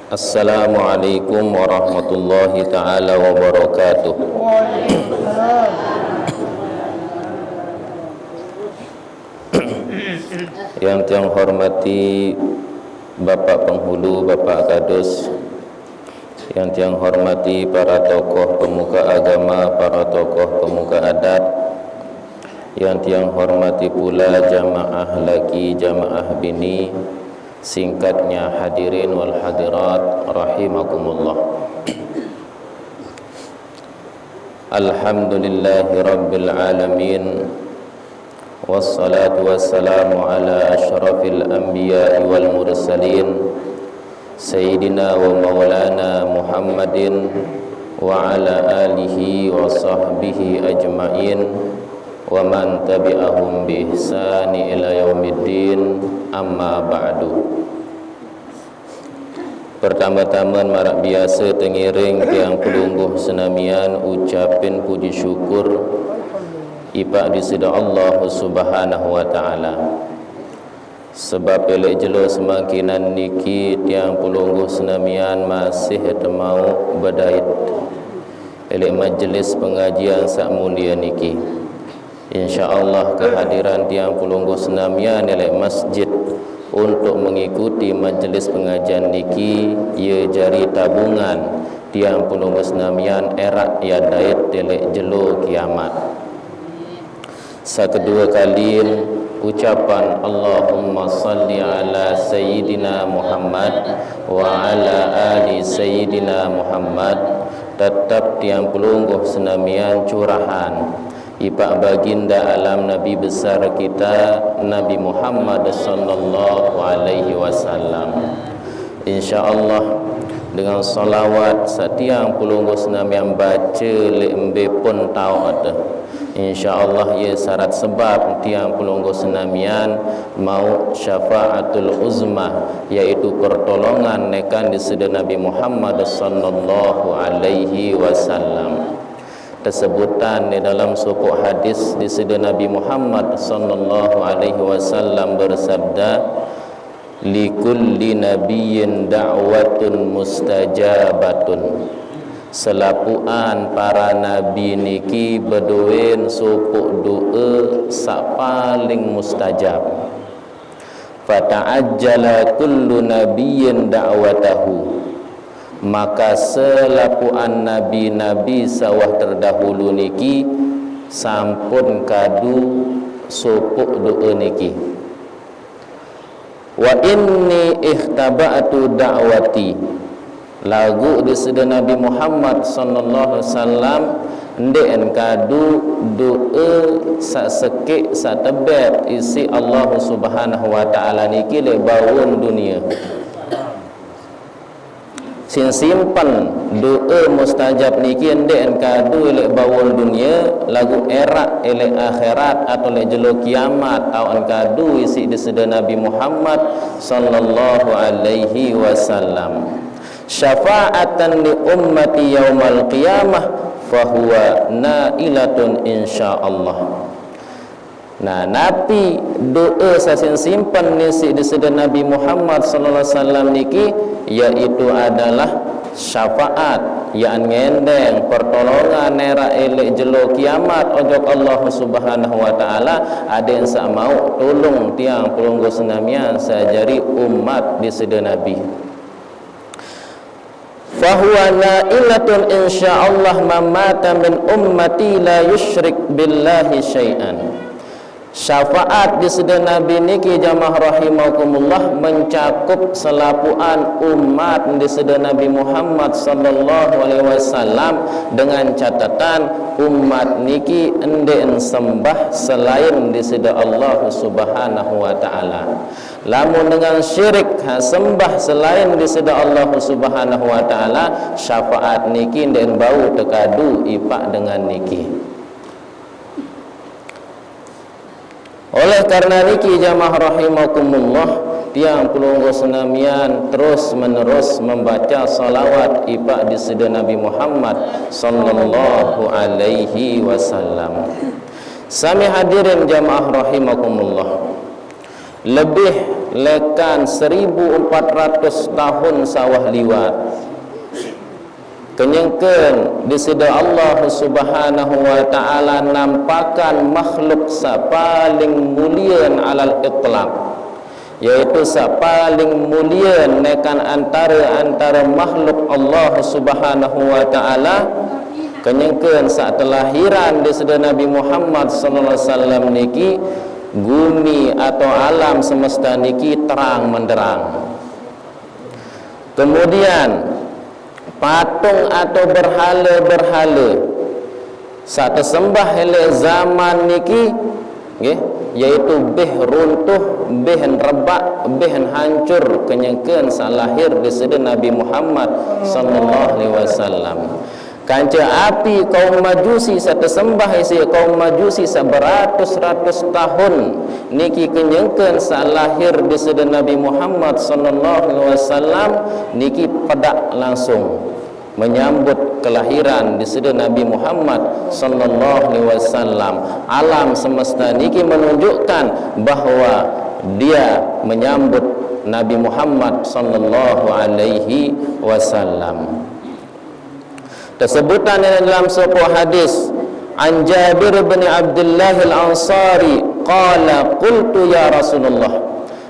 Assalamualaikum warahmatullahi ta'ala wabarakatuh. Yang hormati Bapak Penghulu, Bapak Kadus, yang hormati para tokoh pemuka agama, para tokoh pemuka adat, yang hormati pula jamaah laki, jamaah bini, singkatnya hadirin wal hadirat rahimakumullah. Alhamdulillahi rabbil alamin, wassalatu wassalamu ala asyrafil anbiya'i wal mursalin, Sayyidina wa maulana Muhammadin wa ala alihi wa sahbihi ajma'in wa man tabi'ahum bi ihsani ila yaumiddin, amma ba'du. Pertama-tama marak biasa tengiring tiang pelungguh senamian ucapin puji syukur ipak disida Allah subhanahu wa ta'ala. Sebab elek jelo semakinan niki tiang pelungguh senamian masih temau berdait elek majlis pengajian sak mulia niki. InsyaAllah kehadiran tiang pelungguh senamian elek masjid untuk mengikuti majlis pengajian niki ia jari tabungan tiang pelungguh senamian erat ya dait elek jelo kiamat. Kedua kali ucapan Allahumma salli ala Sayyidina Muhammad wa ala ali Sayyidina Muhammad tetap tiang pelungguh senamian curahan ipak baginda alam Nabi besar kita Nabi Muhammad sallallahu alaihi wasallam. InsyaAllah dengan salawat setiang pelungguh senamian baca lembe pun tahu ada. InsyaAllah ia syarat sebab tiang pelungguh senamian mau syafaatul uzmah, iaitu pertolongan nekan diseda Nabi Muhammad sallallahu alaihi wasallam. Tesebutan di dalam suku hadis diseda Nabi Muhammad sallallahu alaihi wasallam bersabda, likulli nabiyyin da'watun mustajabatun. Selapuan para nabi niki berdoain supuk doa sak paling mustajab. Fata'ajjala kullu nabiyyin da'watahu, maka selapuan nabi-nabi sawah terdahulu niki sampun kadu supuk doa niki. Wa inni ikhtaba'tu da'wati, lagu diseda Nabi Muhammad sallallahu alaihi wasallam ndek kadu doa sak sekik sak tebet isi Allah subhanahu wa ta'ala niki le bawun dunia. Sin simpan doa mustajab niki ndek kadu le bawun dunia lagu erak ele akhirat atau le jelo kiamat au kadu isi diseda Nabi Muhammad sallallahu alaihi wasallam. Syafa'atan li ummati yaumal qiyamah fahuwa nailatun insyaallah. Nah, nabi doa sasin simpan nisi diseda Nabi Muhammad sallallahu alaihi wasallam niki yaitu adalah syafaat yang ngendeng pertolongan nera elek jelo kiamat ojok Allah subhanahu wa ta'ala. Ada yang sak mau tolong tiang pelungguh senamian sajari umat diseda Nabi. Fahuwa na'ilatun insyaallah mamata min ummati la yusyrik billahi syai'an. Syafaat diseda Nabi niki jamaah rahimakumullah mencakup selapuan umat diseda Nabi Muhammad sallallahu alaihi wasallam dengan catatan umat niki enden sembah selain diseda Allah subhanahu wa ta'ala. Lamun dengan syirik sembah selain diseda Allah subhanahu wa ta'ala, syafaat niki enden bau tekadu ipak dengan niki. Oleh karena niki jamaah rahimakumullah, tiang pelungguh senamian terus menerus membaca salawat ipak diseda Nabi Muhammad sallallahu alaihi wasallam. Sami hadirin jamaah rahimakumullah, lebih lekan 1400 tahun sawah liwat kenyengkeun di sida Allah Subhanahu wa taala nampakan makhluk sa paling mulia alal itlaq, yaitu sa paling mulia nekan antara makhluk Allah Subhanahu wa taala kenyengkeun sa telahiran di sida Nabi Muhammad sallallahu alaihi wasallam niki bumi atau alam semesta niki terang menderang. Kemudian patung atau berhala-berhala saat sembah hele zaman niki nggih, yaitu beh runtuh, beh rebak, beh hancur kenyengkeun salahir di sida Nabi Muhammad sallallahu alaihi wasallam. Kanca api kaum Majusi satu sembah isi kaum Majusi sabaratus-ratus tahun niki kenyengkeun salahir di sida Nabi Muhammad sallallahu alaihi wasallam niki pedak langsung menyambut kelahiran di sida Nabi Muhammad sallallahu alaihi wasallam. Alam semesta niki menunjukkan bahwa dia menyambut Nabi Muhammad sallallahu alaihi wasallam. Tersebutan dalam sebuah hadis an Jabir bin Abdullah al-Ansari qala qultu ya Rasulullah.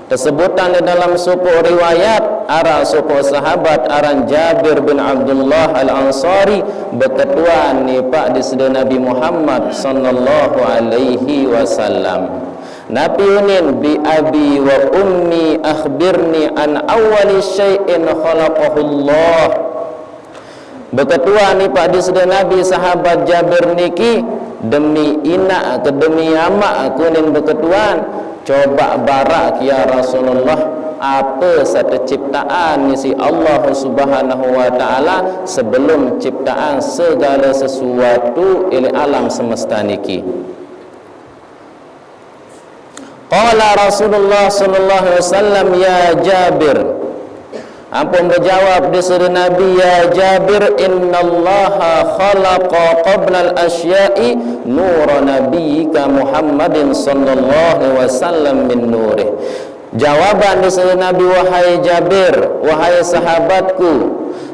Tersebutan dalam sebuah riwayat ara sebuah sahabat aran Jabir bin Abdullah al-Ansari berketuan ni pak di sida Nabi Muhammad sallallahu alaihi wasallam. Nabiunin bi abi wa ummi akhbirni an awwali syai'in khalaqahu Allah. Berketua ni pak di sida Nabi sahabat Jabir niki demi ina ke demi ama aku nin berketuan coba barak ya Rasulullah apa satu ciptaan ni si Allah Subhanahu wa taala sebelum ciptaan segala sesuatu ili alam semesta niki. Qala Rasulullah sallallahu alaihi wasallam ya Jabir, ampun berjawab di sida Nabi ya Jabir, innallaha khalaqa qabla al-asya'i nura nabiyyika Muhammadin sallallahu alaihi wasallam min nurih. Jawaban di sida Nabi, wahai Jabir, wahai sahabatku,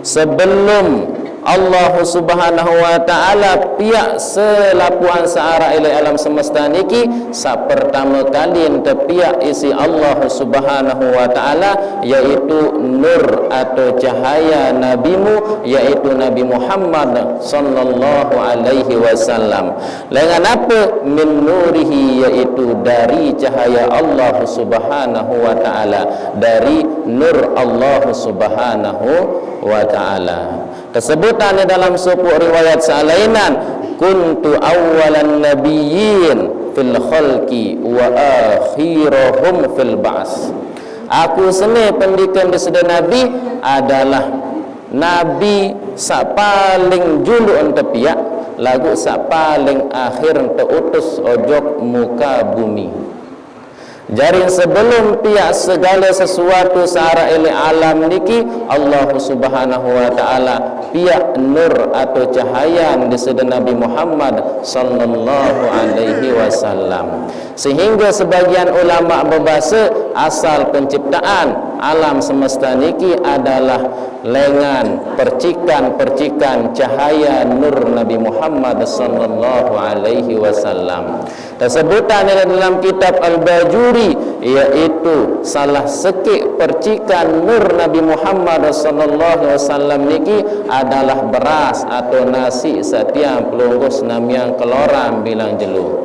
sebelum Allah Subhanahu wa taala pihak selapuan searah ila alam semesta niki sa pertama kali ente pihak isi Allah Subhanahu wa taala yaitu nur atau cahaya nabimu yaitu Nabi Muhammad sallallahu alaihi wasallam. Dengan apa? Min nurihi, yaitu dari cahaya Allah Subhanahu wa taala, dari nur Allah Subhanahu wa taala. Tersebutan dalam sebuah riwayat salainan kuntu awwalan nabiyyin fil khalqi wa akhirahum fil ba's. Aku seni pendidikan di sida Nabi adalah nabi sa paling julu ente piak lagu sa paling akhir ente utus ojok muka bumi. Jaring sebelum pihak segala sesuatu searah ili alam niki Allah Subhanahu wa taala pihak nur atau cahaya di sida Nabi Muhammad sallallahu alaihi wasallam. Sehingga sebagian ulama berbahasa asal penciptaan alam semesta niki adalah lengan percikan-percikan cahaya nur Nabi Muhammad sallallahu alaihi wasallam. Tersebutan dalam kitab Al-Bajuri, yaitu salah sekik percikan nur Nabi Muhammad sallallahu alaihi wasallam niki adalah beras atau nasi setiap pelunggus namiang keloram bilang jelu.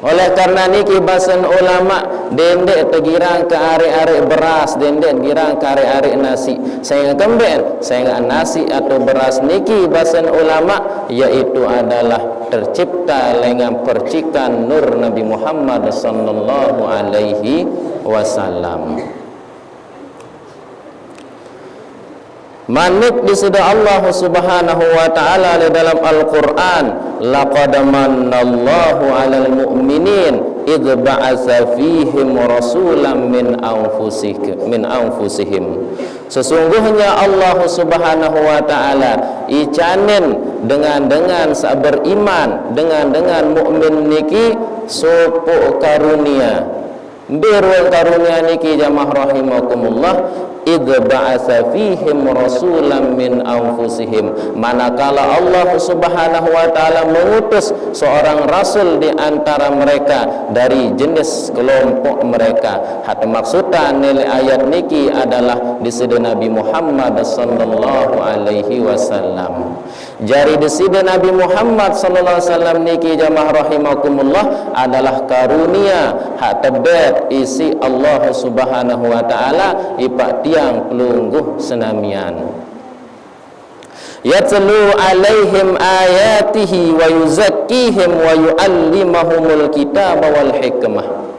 Oleh karena niki bahasan ulama dendek tergirang ke ari-ari beras, dendek girang ke ari-ari nasi. Saya kemben, saya nasi atau beras niki bahasan ulama yaitu adalah tercipta dengan percikan nur Nabi Muhammad sallallahu alaihi wasallam. Manuk di sida Allah Subhanahu wa taala dalam Al-Qur'an, laqad manallahu 'alal mu'minin idh ba'atsa fihim rasulan min anfusihim. Sesungguhnya Allah Subhanahu wa taala icanin dengan beriman dengan mukmin niki sopo karunia. Birul karunia niki jamaah rahimakumullah, idh ba'atsa fihim rasulan min anfusihim, manakala Allah Subhanahu wa taala mengutus seorang rasul di antara mereka dari jenis kelompok mereka. Hati maksudan nilai ayat niki adalah disida Nabi Muhammad sallallahu alaihi wasallam. Jari disida Nabi Muhammad sallallahu alaihi wasallam niki jamaah rahimakumullah adalah karunia hak tebet isi Allah Subhanahu wa taala ipak tiang pelungguh senamian. Yatlu alaihim ayatihi wa yuzakkihim wa yuallimahumul kitaba wal hikmah.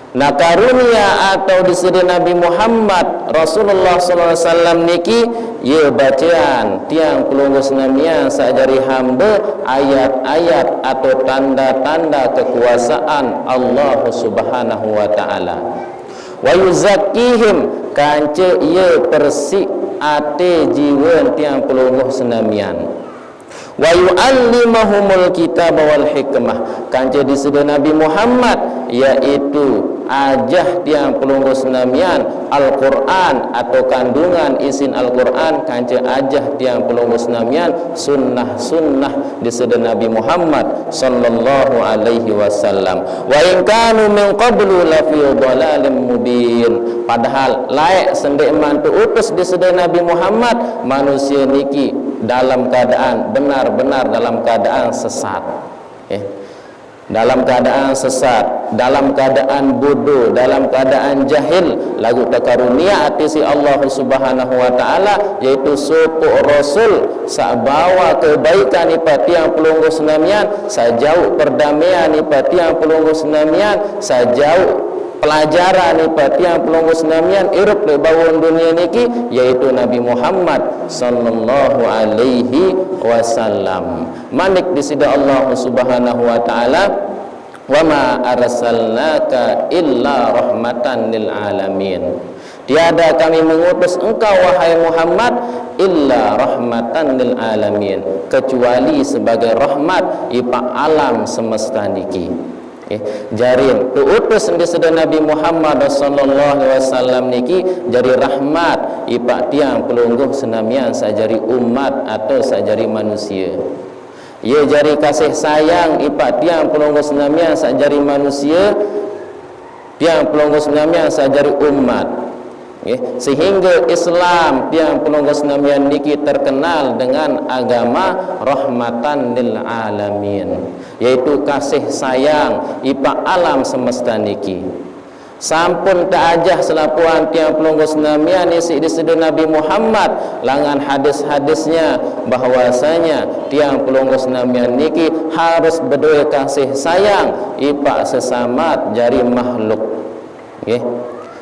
Nah karunia atau disebut Nabi Muhammad Rasulullah SAW niki ye bacaan tiang pelungguh senamian sajari hamba ayat-ayat atau tanda-tanda kekuasaan Allah Subhanahu wa taala. Wa yuzakkihim kance ye persik ate jiwa tiang pelungguh senamian. Wa yu'allimahumul kitaba wal hikmah kance disebut Nabi Muhammad yaitu ajah tiang pelungguh senamian Al-Quran atau kandungan isin Al-Quran kance ajah tiang pelungguh senamian sunnah-sunnah disebut Nabi Muhammad sallallahu alaihi wasallam. Wa in kanu min qablu la fi dhalalim mubin, padahal layak sendek mantu utus disebut Nabi Muhammad manusia niki dalam keadaan benar-benar dalam keadaan sesat, dalam keadaan sesat, dalam keadaan bodoh, dalam keadaan jahil. Lagu takarunia atisi Allah Subhanahu wa taala yaitu suku rasul sabawa kebaikan ipati yang pelungguh senamian, sajauh perdamaian ipati yang pelungguh senamian, sajauh pelajaran ipati yang pelungguh senamian irup le bawon dunia niki yaitu Nabi Muhammad sallallahu alaihi wasallam. Manik disida Allah Subhanahu wa taala, wa ma arsalnaka illa rahmatan lil alamin. Tiada kami mengutus engkau wahai Muhammad illa rahmatan lil alamin, kecuali sebagai rahmat ipa alam semesta niki. Jarin utus diseda Nabi Muhammad sallallahu alaihi wasallam niki jari rahmat ipak tiang pelungguh senamian sajari umat atau sajari manusia. Ia jari kasih sayang ipak tiang pelungguh senamian sajari manusia, tiang pelungguh senamian sajari umat. Sehingga Islam tiang pelungguh senamian niki terkenal dengan agama rahmatan lil alamin, yaitu kasih sayang ipak alam semesta niki. Sampun tak ajah selapuan tiang pelungguh senamian isi disebut Nabi Muhammad langan hadis-hadisnya bahwasanya tiang pelungguh senamian niki harus berdua kasih sayang ipak sesama jari makhluk.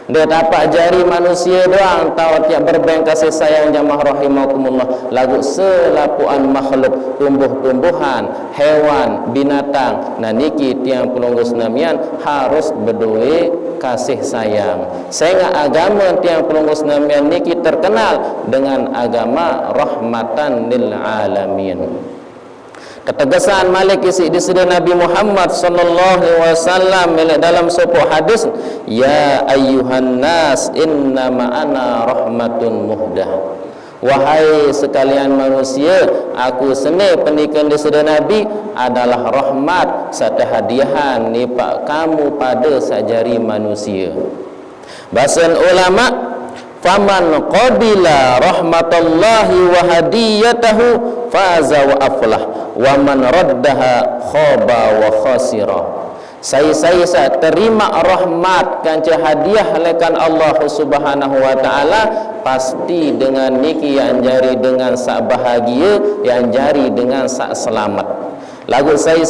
Dia dapat jari manusia doang tahu tiap berbank kasih sayang jamaah rahimakumullah. Lagu selapuan makhluk, tumbuh-tumbuhan, hewan, binatang, nah niki tiang pelungguh senamian harus berdua kasih sayang. Sehingga agama tiang pelungguh senamian niki terkenal dengan agama rahmatan lil alamin. Ketegasan malik isi disebut Nabi Muhammad sallallahu alaihi wasallam dalam sebuah hadis, ya ayyuhan nas innama ana rahmatun muhdah. Wahai sekalian manusia, aku seni pendikan disebut Nabi adalah rahmat serta hadiahan nipak kamu pada sajari manusia. Bahasan ulama, faman qabila rahmatallahi wa hadiyatahu faza wa aflah wa man raddaha khaba wa khasira. Saya terima rahmat kanca hadiah lekan Allah Subhanahu wa taala pasti dengan niki yang jari dengan sak bahagia, yang jari dengan sak selamat. Lagu saya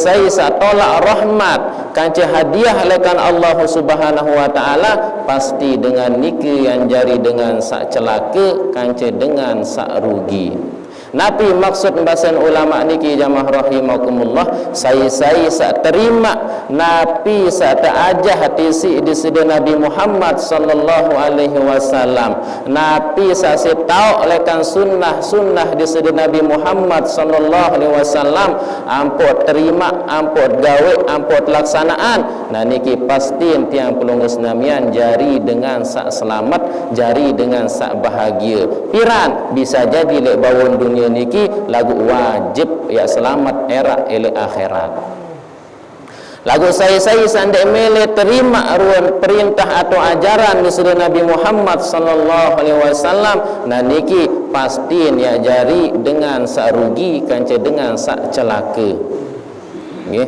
tolak rahmat kanca hadiah lekan Allah Subhanahu wa taala pasti dengan niki yang jari dengan sak celaka kanca dengan sak rugi. Napi maksud bahasan ulama niki jamaah rahimakumullah, saya sak terima napi sak ajah tisi di sida Nabi Muhammad sallallahu alaihi wasallam. Napi sak tahu lekan sunnah di sida Nabi Muhammad sallallahu alaihi wasallam, ampun terima, ampun gawe, ampun laksanaan. Nah niki pasti tiang pelunggu senamian jari dengan sak selamat, jari dengan sak bahagia. Piran bisa jadi lek bawon dunia niki lagu wajib ya selamat era ele akhirat. Lagu saya sandai mele terima ruan perintah atau ajaran di sudut Nabi Muhammad sallallahu alaihi wasallam. Nah niki pastiin ya jari dengan sak rugi kance dengan sak celaka. Nggih.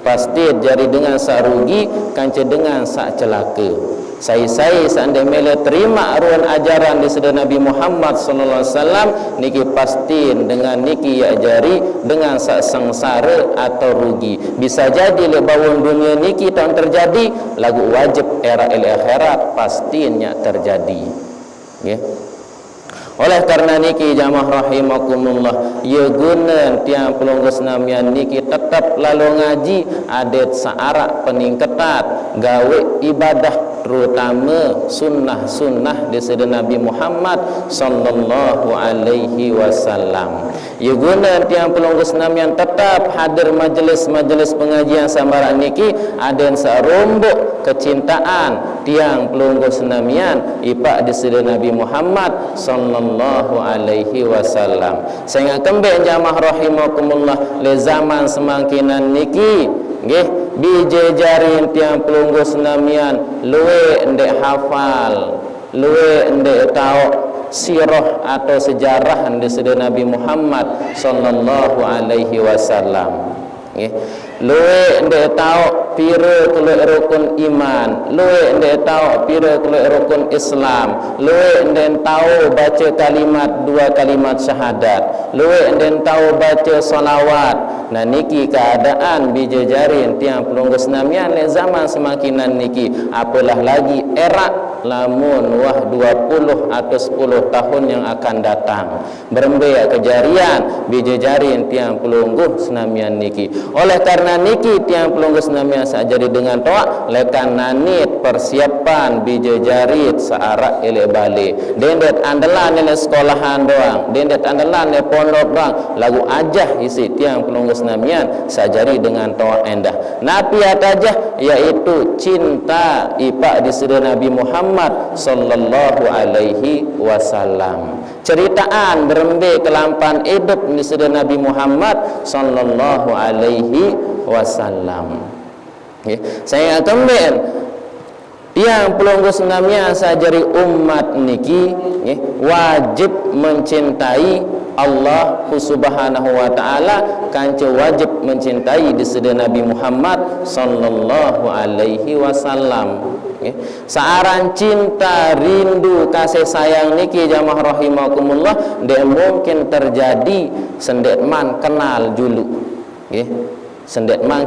Pasti jari dengan sak rugi kance dengan sak celaka. Saya seandainya mele terima aruan ajaran di sudut Nabi Muhammad sallallahu alaihi wasallam niki pastiin dengan niki ya jari dengan sak sengsara atau rugi. Bisa jadi le bawon dunia niki tak terjadi, lagu wajib era akhirat pastinya terjadi. Nggih. Oleh karena niki jamaah rahimakumullah, ya guna tiang pelunggu senamian niki tetap lalu ngaji adat searak peningketat gawe ibadah terutama sunnah-sunnah di sida Nabi Muhammad sallallahu alaihi wasallam. Ya guna tiang pelunggu senamian tetap hadir majelis-majelis pengajian sambaran niki aden sarombok kecintaan tiang pelunggu senamian ipak di sida Nabi Muhammad sallallahu alaihi wasallam. Saya kembali jamaah rahimakumullah le zaman semangkinan niki nggih bijejarin tiang pelunggu senamian luwe ndek hafal, luwe ndek tahu sirah atau sejarah di sida Nabi Muhammad sallallahu alaihi wasallam. Nggih. Luwe ndek tahu pira keluk rukun iman, luwe ndek tahu pira keluk rukun Islam, luwe ndek tahu baca dua kalimat syahadat, luwe ndek tahu baca salawat. Nah niki keadaan bijejarin tiang pelunggu senamian le zaman semakinan niki, apalah lagi era lamun wah 20 atau 10 tahun yang akan datang berembaya kejarian bijejarin tiang pelunggu senamian niki. Oleh karena niki tiang pelunggu senamian sajadi dengan toa lekan nanit persiapan bijejarit searak ele balik dendet andalan ele sekolahan doang, dendet andalan ele pondok doang, lagu ajah isi tiang pelunggu senamian sajadi dengan toa endah napi atajah yaitu cinta ipak di sida Nabi Muhammad sallallahu alaihi wasallam. Ceritaan berembe kelampan hidup di sida Nabi Muhammad sallallahu alaihi wasallam. Saya kembali tiang pelunggu senamnya sajari umat niki wajib mencintai Allah subhanahu wa ta'ala kanca wajib mencintai di sida Nabi Muhammad sallallahu alaihi wasallam. Searan cinta, rindu, kasih sayang niki jamaah rahimakumullah dia mungkin terjadi sendetman kenal julu. Sendetman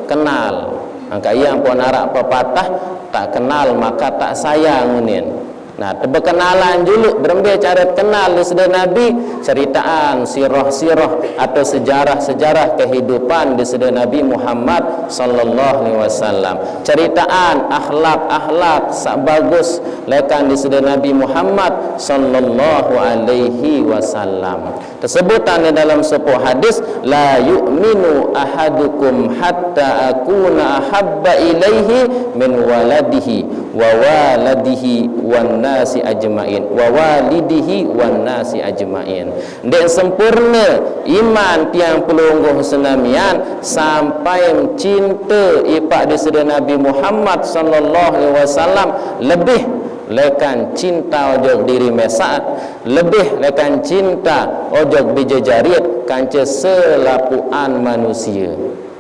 kenal. Angka yang pun arak pepatah tak kenal maka tak sayang nin. Nah, berkenalan dulu berembe cara kenal di sida Nabi, ceritaan sirah-sirah atau sejarah-sejarah kehidupan di sida Nabi Muhammad sallallahu alaihi wasallam. Ceritaan akhlak-akhlak sak bagus lekan di sida Nabi Muhammad sallallahu alaihi wasallam. Tersebutan di dalam sebuah hadis, la yu'minu ahadukum hatta akuna ahabba ilaihi min waladihi wa waladihi wan nasi ajmain wa walidihi wan nasi ajmain. Dek sempurna iman tiang pelungguh senamian sampai cinta ipak di sida Nabi Muhammad sallallahu alaihi wasallam lebih lekan cinta ojok diri mesaat, lebih lekan cinta ojok bijejarit kanca selapuan manusia.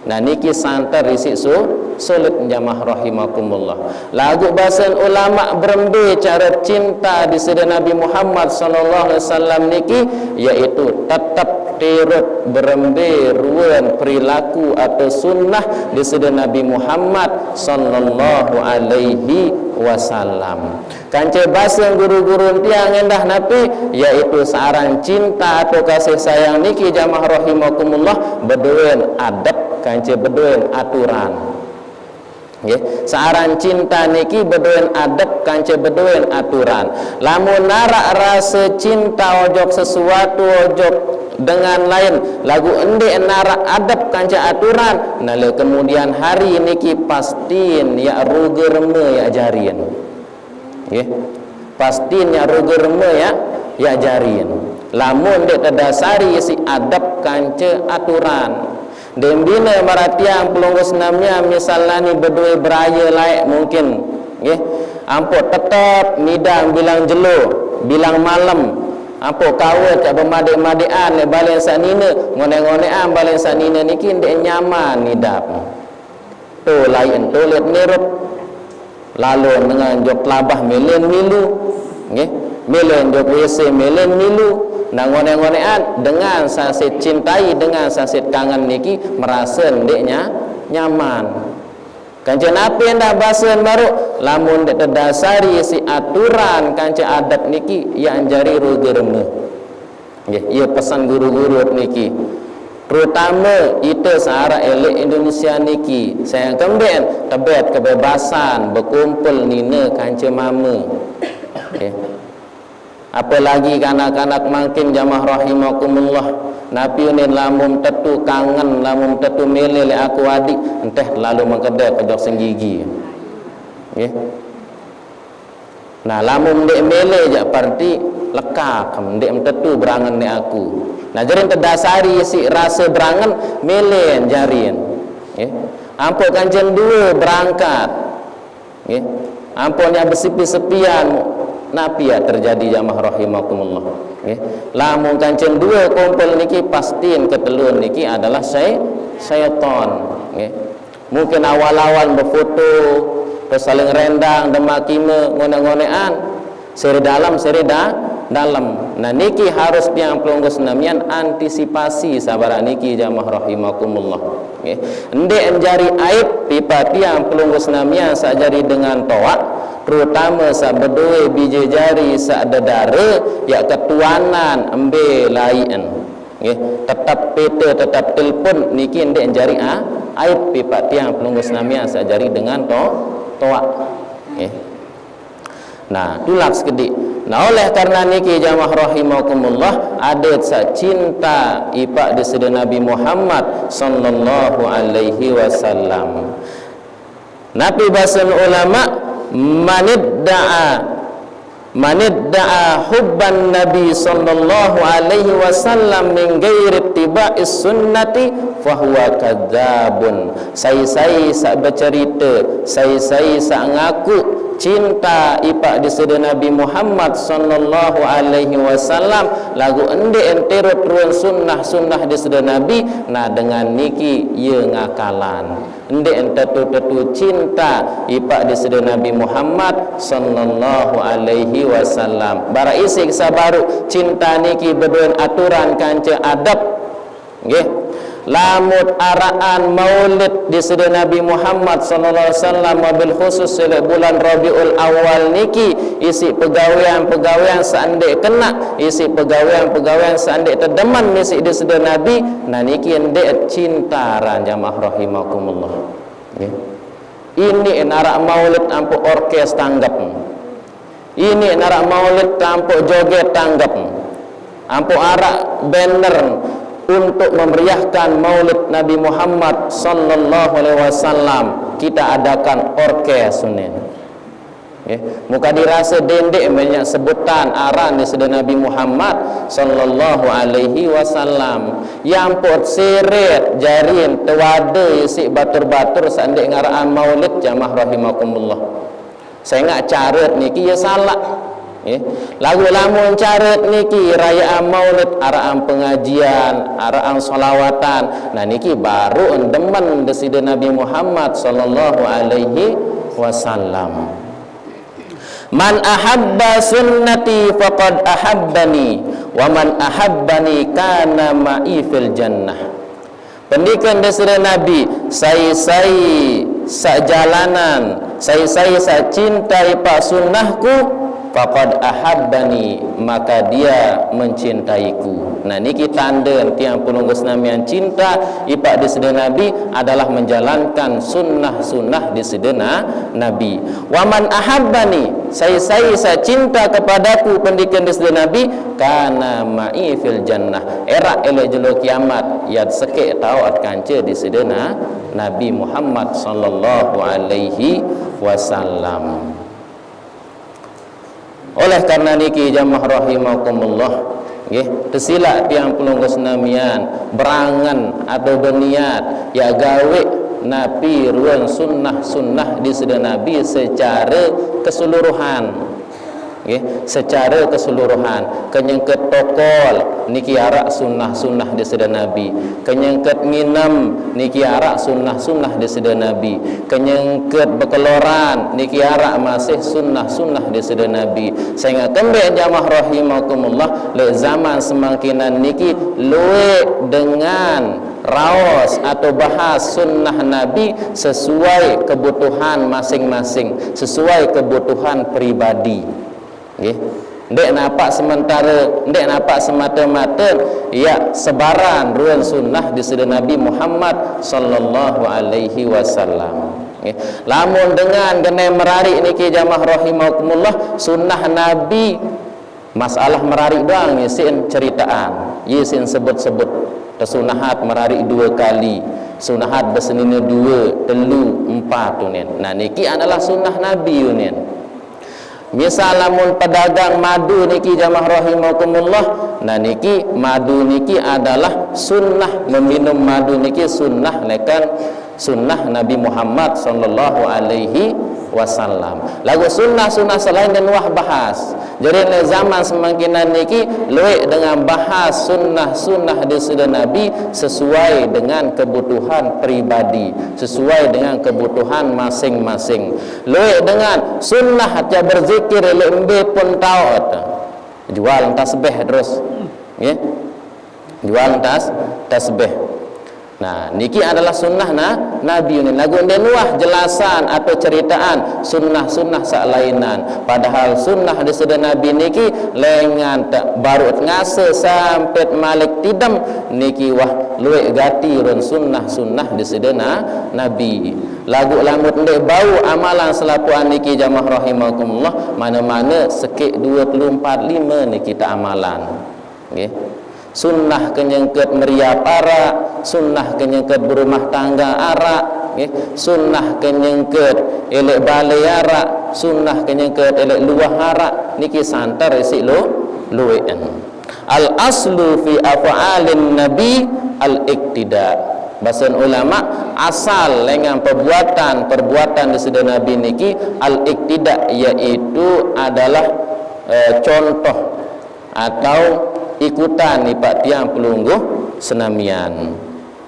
Nah niki santer isi sulit jamaah rahimakumullah. Lagu bahasa ulama berembe cara cinta di sedaya Nabi Muhammad sallallahu alaihi wasallam niki yaitu tetap tirut berembe ruan perilaku atau sunnah di sedaya Nabi Muhammad sallallahu alaihi wasallam. Kance bahasa guru-guru tiang endah nabi yaitu saran cinta atau kasih sayang niki jamaah rahimakumullah beduen adab kance beduen aturan. Nggih, saran cinta niki beduen adab kance beduen aturan. Lamun narak rasa cinta ojok sesuatu ojok dengan lain lagu ende narak adab kance aturan, nah kemudian hari niki pastiin ya ruge reme ya jarian. Nggih, pastiin ya ruge reme ya jarian. Lamun dek terdasari si adab kance aturan. Dembina maratiang pelunggus namanya misalnya ni berdua beraya layak mungkin nggih ampo tetap midang bilang jelo bilang malam ampo kawat cak pemade-madean le balen sanina ngone-ngonean balen sanina niki ndek nyaman nidap tu lain toilet nirup lalu dengan jok labah melen milu nggih melen jok WC melen milu. Nah ngone-ngonean dengan sasit cintai dengan sasit kangen niki merasa ndeknya nyaman. Kanca napi ndak basen baru lamun dek terdasari si aturan kanca adat niki yang jari rugereme. Nggih, ieu pesan guru-guru niki. Terutama itu searah elek Indonesia niki. Saya kemben tebet kebebasan berkumpul nina kanca mama. Okay. Apalagi kanak-kanak makin jamaah rahimakumullah napiunin lamun tetu kangen lamun tetu melele aku adik entah lalu mengkedek kejok senggigi okay. Nah lamun dek mele jak parti lekak dek tetu berangan ni aku. Nah jadi terdasari si rasa berangan mele jarin okay. Ampun kanjen dua berangkat okay. Ampunnya bersepi-sepian napi ya terjadi jamaah rahimakumullah okay. Lamun kancing dua kumpul niki pastiin ketelun niki adalah syaitan okay. Mungkin awal-awal berfoto terus saling rendang demakime ngone-ngonean seri dalam dalam. Nah niki harus tiang pelunggus namian antisipasi sabar niki jamaah rahimakumullah okay. Ndek enjari aib pipa tiang pelunggus namian sajari dengan toa terutama saat berdua biji jari saat dedara ya ketuanan embe lain okay. Tetap peta tetap telefon niki ndek jari aib pipa tiang pelunggus namian saat jari dengan toa okay. Nah tulak sekedik. Nah oleh karena niki jamaah rahimakumullah adat sa cinta ipak di sedaya Nabi Muhammad sallallahu alaihi wasallam. Nabi bahasan ulama manidda'a hubban Nabi sallallahu alaihi wasallam min ghairi ittiba'is sunnati fahuwa kadzabun. Saya sak bercerita, saya sak ngaku cinta ipak di sedaya Nabi Muhammad sallallahu alaihi wasallam lagu ende enterot ruan sunnah di sedaya Nabi. Nah dengan niki ye ngakalan ende entetu cinta ipak di sedaya Nabi Muhammad sallallahu alaihi wasallam. Bara isik sabaru cinta niki beduen aturan kanca adab nggih. Lamut araan maulid di sedaya Nabi Muhammad sallallahu alaihi wasallam wabil khusus sele bulan Rabiul Awal niki isi pegawaian seandek kena isi pegawaian seandek terdeman misi di sedaya Nabi. Nah niki endek cinta ran jamaah rahimakumullah okay. Ini narak maulid ampu orkes tanggap, ini narak maulid ampu joget tanggap, ampu arak banner untuk memeriahkan maulid Nabi Muhammad sallallahu alaihi wasallam kita adakan orkes sunin. Okay. Muka dirasa dendek banyak sebutan aran di sedaya Nabi Muhammad sallallahu alaihi wasallam. Yang pot seret jarin tewade isi batur-batur sandek ngaraan maulid jamaah rahimakumullah. Saya ngak caret niki ya salah. Lagu lamun caret niki rayaan maulid, araan pengajian, araan solawatan. Nah niki baru demen deside Nabi Muhammad sallallahu alaihi wasallam. Man ahabba sunnati faqad ahabbani wa man ahabbani kana ma'i fil jannah. Pendikan deside Nabi, saya sajalanan, saya cintai pak sunnahku, faqad ahabbani, maka dia mencintaiku. Nah niki tanda tiang penunggu senamian cinta ipak deside Nabi adalah menjalankan sunnah-sunnah deside Nabi. Waman ahabbani, saya cinta kepadaku, pendikan deside Nabi, kana ma'i fil jannah, era elok jelo kiamat yad sekek taat kanca deside Nabi Muhammad sallallahu alaihi wasallam. Oleh karena niki jamaah rahimakumullah, nggih, tersilak tiang pelunggu senamian berangan atau berniat ya gawe nabi ruang sunnah di sedaya Nabi secara keseluruhan. Secara keseluruhan, kenyengket tokol niki arak sunnah di sedaya Nabi, kenyengket minam niki arak sunnah di sedaya Nabi, kenyengket bekeloran niki arak masih sunnah di sedaya Nabi. Sehingga kembali jamaah rahimakumullah, le zaman semakinan niki luwe dengan raos atau bahas sunnah Nabi sesuai kebutuhan masing-masing, sesuai kebutuhan pribadi. Ndek nampak sementara, ndek nampak semata-mata ya sebaran ruang sunnah di sedaya Nabi Muhammad sallallahu alaihi wasallam. Lamun dengan genai merari niki jamaah rahimakumullah, sunnah Nabi masalah merari doang yisin ceritaan, yisin sebut-sebut kesunahat merari 2 kali, sunahat bersenina 2, 3, 4 tunen. Nah niki adalah sunnah Nabi yunen. Misal lamun pedagang madu niki jamaah rahimakumullah, nah niki madu niki adalah sunnah, meminum madu niki sunnah lekan sunnah Nabi Muhammad sallallahu alaihi wasallam. Lagu sunnah selain dan wah bahas. Jadi le zaman semakinan niki luwe dengan bahas sunnah di sedaya Nabi sesuai dengan kebutuhan pribadi, sesuai dengan kebutuhan masing-masing. Luwe dengan sunnah aja berzikir lembe pun taat. Jual tasbih terus. Nggih. Jual tasbih. Nah, niki adalah sunnah Nabi ini. Lagu nuah jelasan atau ceritaan sunnah salainan. Padahal sunnah di sedaya Nabi niki lengan tak baru ngase sampai malik tidam niki wah luwe gati run sunnah di sedaya Nabi. Lagu lamut ndek bau amalan selapuan niki jamaah rahimakumullah, mana-mana sekik 24 5 niki tak amalan. Nggih. Sunnah kenyengket meriap arak, sunnah kenyengket berumah tangga arak, sunnah kenyengket elek balai arak, sunnah kenyengket elek luah arak, niki santar isi luwean. Al aslu fi af'alin nabi al iktida. Bahasa ulama asal dengan perbuatan di sedaya Nabi niki al iktida, yaitu adalah contoh atau ikutan ipak tiang pelungguh senamian.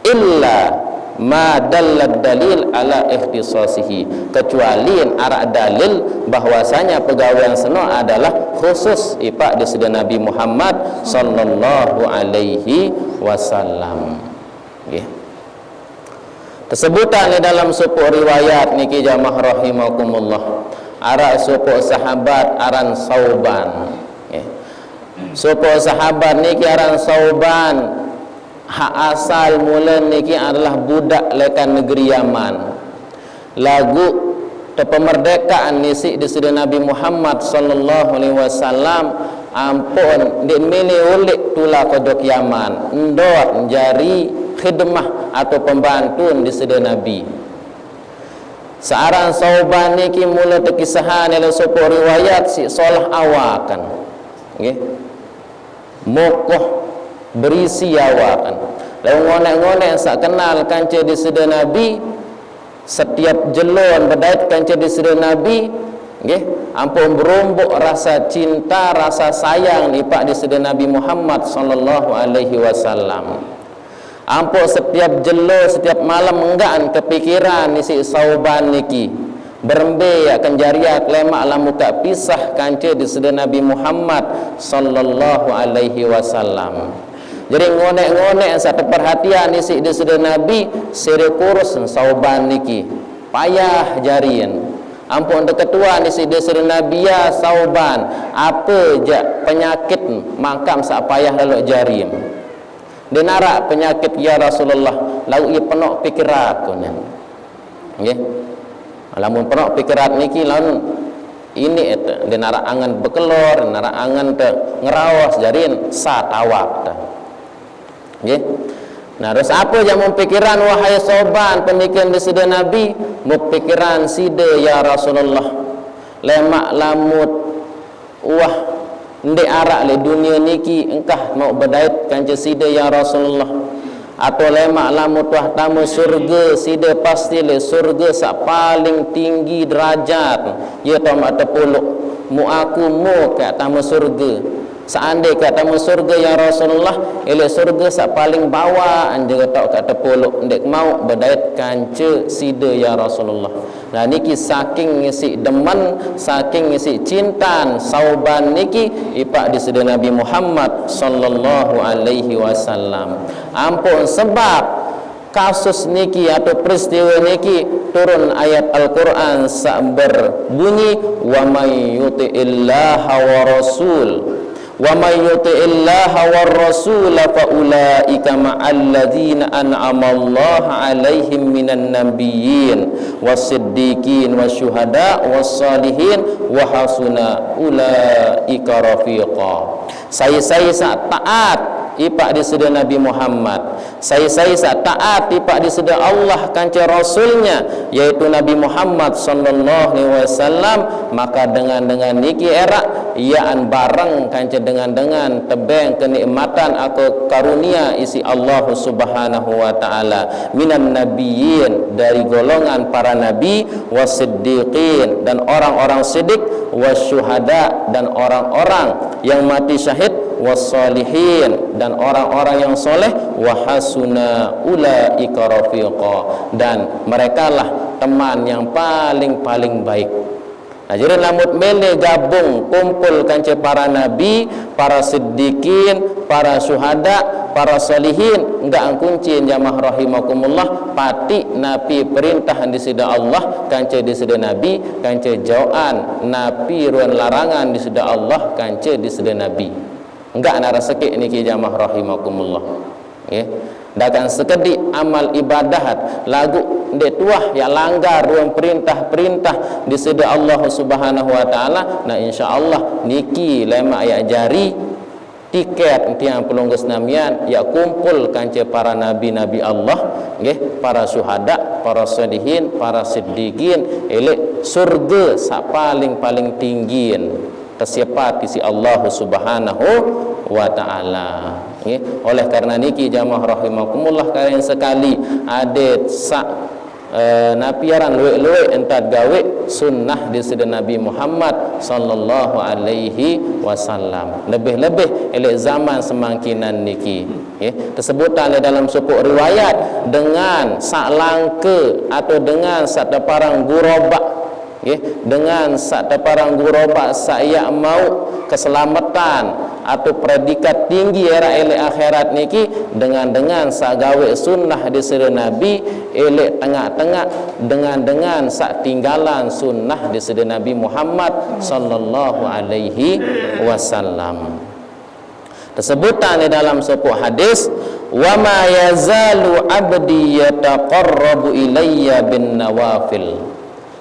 Illa ma dallad dalil ala ikhtisasihi, kecuali arak dalil bahwasanya pegawaian seno adalah khusus ipak di sedaya Nabi Muhammad sallallahu alaihi wasallam. Nggih. Tersebutan di dalam sebuah riwayat niki jamaah rahimakumullah, arak sebuah sahabat aran Sauban. Sopo sahabat niki aran Sauban, hak asal mula niki adalah budak lekan negeri Yaman. Lagu kemerdekaan nisi di sedaya Nabi Muhammad sallallahu alaihi wasallam, ampun din mili ulik tula kodok Yaman ndot jari khidmah atau pembantu di sedaya Nabi. Searan Sauban niki mula tekisahan dalam sopo riwayat si solah awakan. Nggih. Mokoh berisi awakan. Lalu ngonek-ngonek sak kenal kanca di sedaya Nabi, setiap jelon berdait kanca di sedaya Nabi Nggih, ampun berumbuk rasa cinta, rasa sayang ipak di sedaya Nabi Muhammad sallallahu alaihi wasallam. Ampun setiap jelo, setiap malam enggan kepikiran isi Sauban niki. Berembe akan jariat lemak lamu tak pisah kanca di sedaya Nabi Muhammad sallallahu alaihi wasallam. Jadi ngonek-ngonek satu perhatian isi di sedaya Nabi sire kurus Sauban niki. Payah jarian. Ampun de ketua ni si desir Nabiya Sauban apa je penyakit makam sak payah lalu jarim dia narak penyakit ya Rasulullah lalu ia penuh pikirat kunya nggih lamun penuh pikirat niki lalu ini eta dia narak angan bekelor narak angan te ngerawas jarin sat awak ta nggih. Nah, terus apa yang mempikiran wahai Sauban pemikiran di sedaya Nabi? Mempikiran sida ya Rasulullah. Lemak lamut wah ndek arak le dunia niki engkah mau berdait kanca sida ya Rasulullah. Atau lemak lamut wah tamu surga sida pasti le surga sak paling tinggi derajat. Ya tamat tepuluk mu aku mu kat tamu surga. Seandai kata mu surga ya Rasulullah ele surga sak paling bawah anja tak kat tepuluk ndek mau berdait kanca sida ya Rasulullah. Nah niki saking ngisi demen saking ngisi cintan Sauban niki ipak di sedaya Nabi Muhammad sallallahu alaihi wasallam. Ampun sebab kasus niki atau peristiwa niki turun ayat Al-Quran sak berbunyi wa may yuti'illaha wa rasul wa may yuti'illaha war rasul fa ulaika ma'al ladzina an'ama Allah 'alaihim minan nabiyyin was-siddiqin wasyuhada was-salihin wa hasuna ulaika rafiqa. Saya sak taat ipak di sedaya Nabi Muhammad. Saya sak taat ipak di sedaya Allah kanca rasulnya yaitu Nabi Muhammad sallallahu alaihi wasallam, maka dengan niki era iaan bareng kanca dengan tebeng kenikmatan atau karunia isi Allah Subhanahu wa taala minan nabiyyin dari golongan para nabi wasiddiqin dan orang-orang siddiq wasyuhada dan orang-orang yang mati syahid wassalihin dan orang-orang yang soleh wahasuna ulaika rafiqa dan merekalah teman yang paling baik. Nah, jadi lamut mele gabung kumpul kanca para nabi, para siddiqin, para syuhada, para salihin enggak angkuncin jamaah rahimakumullah pati nabi perintah di sida Allah kanca di sida nabi kanca jauhan nabi ruan larangan di sida Allah kanca di sida nabi. Enggak nara sekik niki jamaah rahimakumullah. Nggih. Dakan sekedik amal ibadat lagu ndek tuah yang langgar ruang perintah di sida Allah Subhanahu wa taala. Nah insyaallah niki lema ya jari tiket tiang pelunggus namian ya kumpul kanca para nabi-nabi Allah nggih, para syuhada, para salihin, para siddiqin elek surga sak paling tinggiin tersiapat isi Allah Subhanahu wa taala. Oleh karena niki jamaah rahimakumullah kalian sekali adet sak napiaran luwe-luwe entat gawe sunnah di sida Nabi Muhammad sallallahu alaihi wasallam. Lebih-lebih elek zaman semangkinan niki. Tersebutan dalam suku riwayat dengan sak langke atau dengan sak parang gurobak. Dengan sak parang gurobak saya mau keselamatan atau predikat tinggi era elek akhirat niki dengan sak gawe sunnah di sira Nabi elek tengah-tengah dengan sak tinggalan sunnah di sira Nabi Muhammad sallallahu alaihi wasallam. Tersebutan di dalam sebuah hadis wa ma yazalu abdi yataqarrabu ilayya bin nawafil.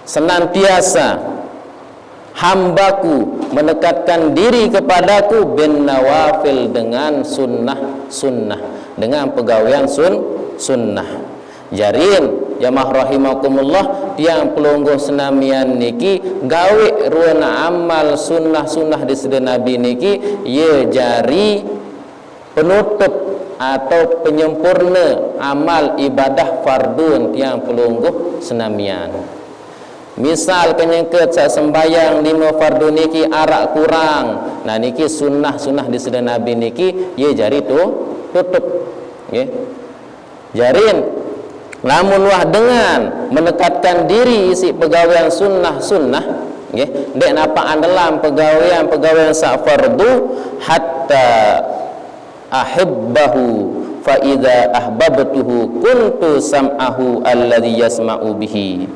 Senantiasa hambaku mendekatkan diri kepadaku bin nawafil dengan sunnah dengan pegawaian sunnah. Jarin jamaah rahimakumullah tiang pelungguh senamian niki gawe ruana amal sunnah di sida Nabi niki ye jari penutup atau penyempurna amal ibadah fardun tiang pelungguh senamian. Misal kenyengket sak sembayang 5 fardu niki arak kurang. Nah niki sunnah-sunnah di sedaya Nabi niki ye jari tu tutup. Nggih. Jarin lamun wah dengan menekatkan diri isi pegawaian sunnah-sunnah nggih, ndek napa dalam pegawaian sak fardu hatta ahibbahu fa idza ahbabtuhu kuntu sam'ahu alladhi yasma'u bihi.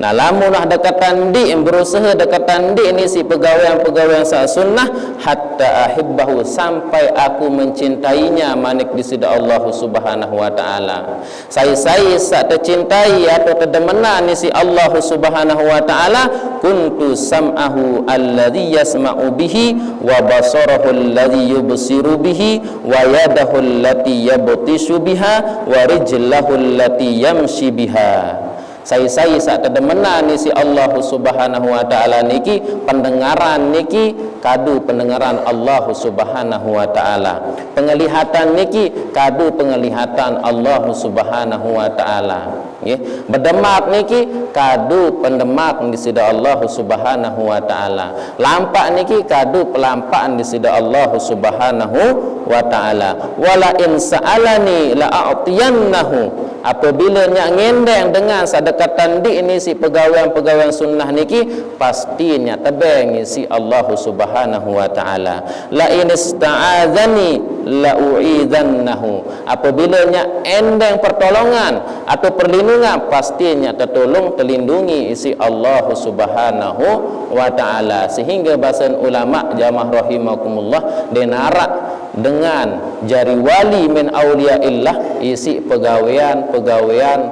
Nah lamun lah dekatan di berusaha dekatan di ini si pegawaian sa sunnah hatta ahibbahu sampai aku mencintainya manik di sida Allah Subhanahu wa taala. Saya sak tercintai atau terdemenan ni si Allah Subhanahu wa taala kuntu sam'ahu alladhi yasma'u bihi wa basarahu alladhi yubsiru bihi wa yadahu allati yabtishu biha wa rijlahu allati yamshi biha. Saya sak terdemenan ni si Allah Subhanahu wa taala niki pendengaran niki kadu pendengaran Allah Subhanahu wa taala. Penglihatan niki kadu penglihatan Allah Subhanahu wa taala. Nggih. Berdemak niki kadu pendemak di sida Allah Subhanahu wa taala. Lampak niki kadu pelampaan di sida Allah Subhanahu wa taala. Wala in sa'alani la a'tiyannahu. Apabila nyak ngendeng dengan sadekatan di ini si pegawaian sunnah niki pastinya tebeng si Allah Subhanahu wa taala. La in ista'adzani la u'idzannahu. Apabila nyak endeng pertolongan atau perlindungan pastinya tertolong terlindungi isi Allah Subhanahu wa taala. Sehingga bahasa ulama jamaah rahimakumullah denarak dengan jari wali min auliyaillah isi pegawaian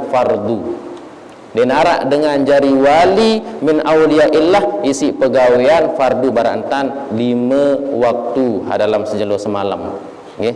fardu. Denarak dengan jari wali min auliyaillah isi pegawaian fardu barantan 5 waktu dalam sejelo semalam. Nggih.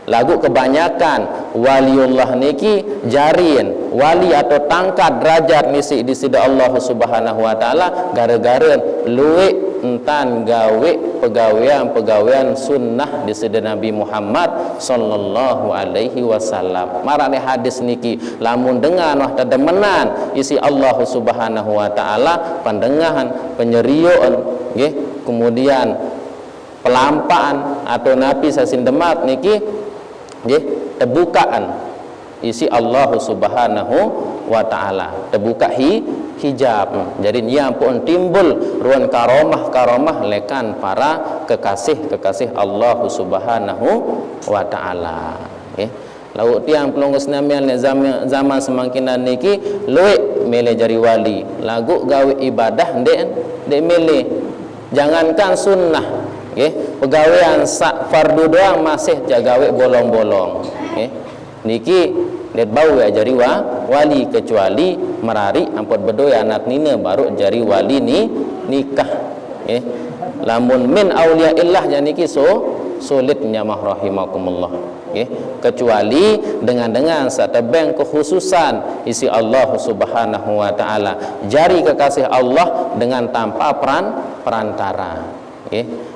Lagu kebanyakan waliullah niki jarin wali atau tangkat derajat nisi di sida Allah Subhanahu wa taala gara-gara luwe entan gawe pegawaian sunnah di sida Nabi Muhammad sallallahu alaihi wasallam. Marane hadis niki lamun dengan wah tedemenan isi Allah Subhanahu wa taala pandengahan penyeriuan nggih, kemudian pelampaan atau napi sasin demak niki nggih terbukaan isi Allah Subhanahu wa taala, terbuka hijab. Jadi ia pun timbul ruan karomah lekan para kekasih Allah Subhanahu wa taala. Nggih. Lalu tiang pelonggus namian zaman semakinan niki luwe mele jari wali. Lagu gawe ibadah ndek mele. Jangankan sunnah nggih, pegawaian sak fardu doang masih jagawe bolong-bolong. Nggih. Niki det bau ya jari wali kecuali merari ampun bedoy anak nina baru jari wali nikah. Nggih. Lamun min auliyaillah janiki sulit nyamah rahimakumullah. Nggih. Kecuali dengan satebeng kekhususan isi Allah Subhanahu wa taala. Jari kekasih Allah dengan tanpa perantara. Nggih.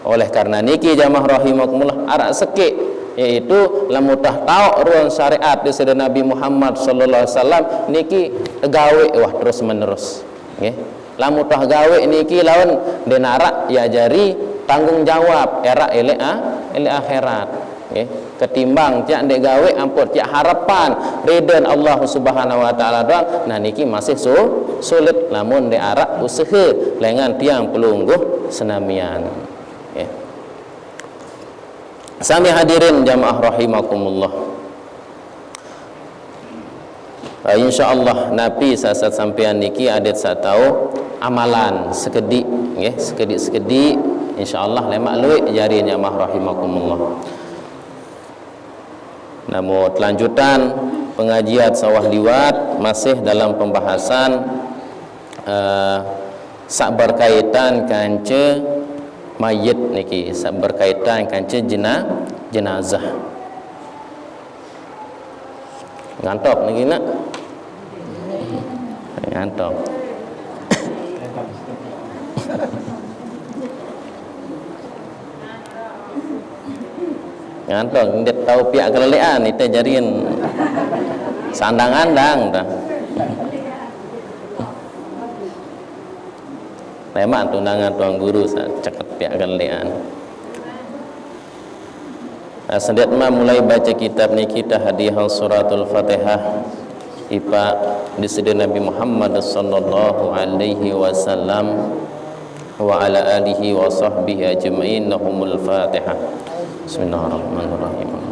Oleh karena niki jamaah rahimakumullah arak sekik yaitu lamutah tau ruang syariat di sida Nabi Muhammad sallallahu alaihi wasallam niki gawe wah terus menerus nggih. Lamutah gawe niki lawan denarak ya jari tanggung jawab era ele akhirat nggih. Ketimbang tiak ndek gawe ampun tiak harapan ridha Allah Subhanahu wa taala doang. Nah niki masih sulit lamun ndek arak usaha lengan tiang pelungguh senamian. Ya. Sami hadirin jamaah rahimakumullah. Insyaallah Nabi sasat sampean niki adet satau amalan sekedik nggih, sekedik insyaallah lemak luwek jari jamaah rahimakumullah. Namun lanjutan pengajian sawah liwat masih dalam pembahasan sak berkaitan kance mayit niki berkaitan kance jenazah. Ngantok niki nak? Ngantok. Ngantok ndet tahu pihak kelelean itu jadiin sandang-andang dah. Lemak tunangan tuan guru cakap pihak kalian. Sedet mah mulai baca kitab ni kita hadiah suratul Fatihah ipa di sidi Nabi Muhammad sallallahu alaihi wasallam wa ala alihi wa sahbihi ajma'in lahumul Fatihah. Bismillahirrahmanirrahim.